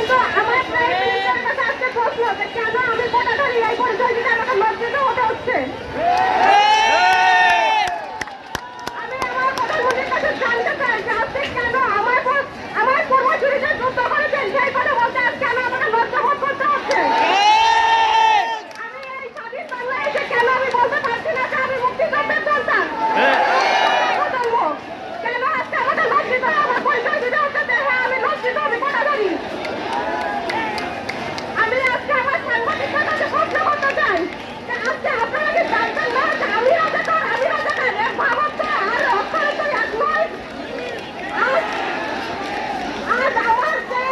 কিন্তু আমার প্রায় মিনিটের কাছে আজকে প্রশ্ন যে কেন আমি কোটাধারী এই পরিচয়টিতে আমাকে লজ্জিত হতে হচ্ছে। আমি আমার প্রধানমন্ত্রীর কাছে জানতে চাই যে আজকে কেন আমার পূর্বসূরীদের যুদ্ধ করেছেন সেই কথা বলতে আজ কেন আমাকে লজ্জা বোধ করতে হচ্ছে। আমি এই স্বাধীন বাংলাদেশে কেন আমি বলতে পারছি না যে আমি মুক্তিযুদ্ধের সন্তান। কেন আজকে আমাকে লজ্জিত হয়ে আমার পরিচয় দিতে হচ্ছে যে হ্যাঁ আমি লজ্জিত, আমি কোটাধারী। আমি আজকে আমার সাংবাদিকদের কাছে প্রশ্ন করতে চাই যে আজকে আপনারা কি জানতেন না যে আমি রাজাকার, আমি রাজাকার এর ভাবার্থ আর অক্ষরে তো এক নয়। আজ আমার যে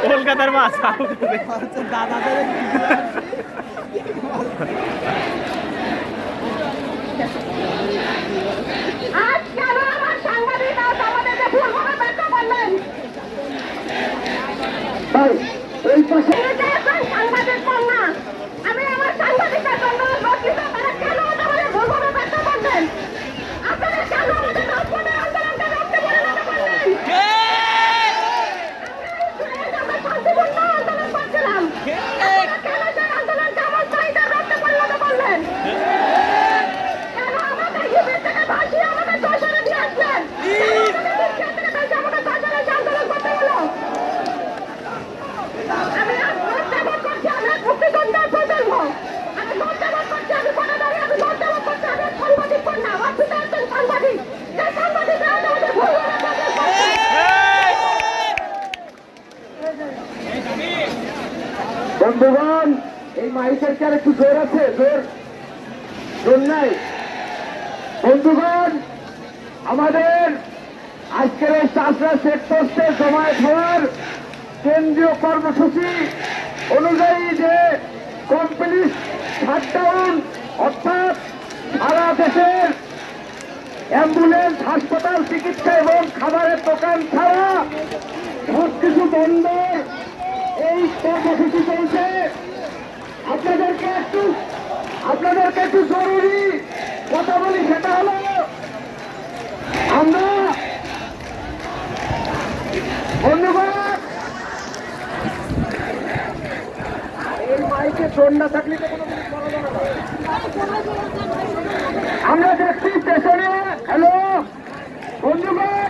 কলকাতার মাছ দাদা আজ কেন আমার সাংবাদিক আজ আমাদেরকে ভুলভাবে ব্যক্ত করলেন। এই পাশে সাংবাদিক কন্যা, আমি আমার সাংবাদিকের জন্য লজ্জিত। তারা কেন আমাদের ভুলভাবে ব্যক্ত করলেন? আপনারা কেন আমাদের রাজপথে আন্দোলনকে রক্তে পরিণত করলেন? আমরা শান্তিপূর্ণ আন্দোলন করছিলাম, আপনারা কেন সেই আন্দোলনকে আমার চাহিদা রক্তে পরিণত করলেন? কেন আমাদের শিবির থেকে ভাসিয়ে আমাদের দোষরে দিয়ে আসলেন? আমাদের দোষরে আন্দোলন করতে হলো। আমি লজ্জাবোধ করছি, আমি মুক্তিযোদ্ধার প্রজন্ম। আমি লজ্জাবোধ করছি, আমি কোটাধারী, আমি লজ্জাবোধ করছি, আমি সাংবাদিক কন্যা। আমার পিতা একজন সাংবাদিক। যে সাংবাদিকরা আমাদের ভুলভাবে প্রচার করছে। বন্ধুগণ, এই মাইকের কি আর একটু জোর আছে? জোর নাই। বন্ধুগণ, আমাদের আজকের এই চাষরা চেকপোস্টে জমায়েত হওয়ার কেন্দ্রীয় কর্মসূচি অনুযায়ী যে কমপ্লিট শাটডাউন, অর্থাৎ সারা দেশের অ্যাম্বুলেন্স, হাসপাতাল, চিকিৎসা এবং খাবারের দোকান ছাড়া সবকিছু বন্ধ, এই কর্মসূচি চলছে। আপনাদেরকে একটু জরুরি কথা বলি, সেটা হলো আমরা ধন্যবাদ। এই মাইকে জোর না থাকলে তো কোনো কিছু বলা যাবে না। আমরা দেখছি স্টেশনে, হ্যালো বন্ধুগণ,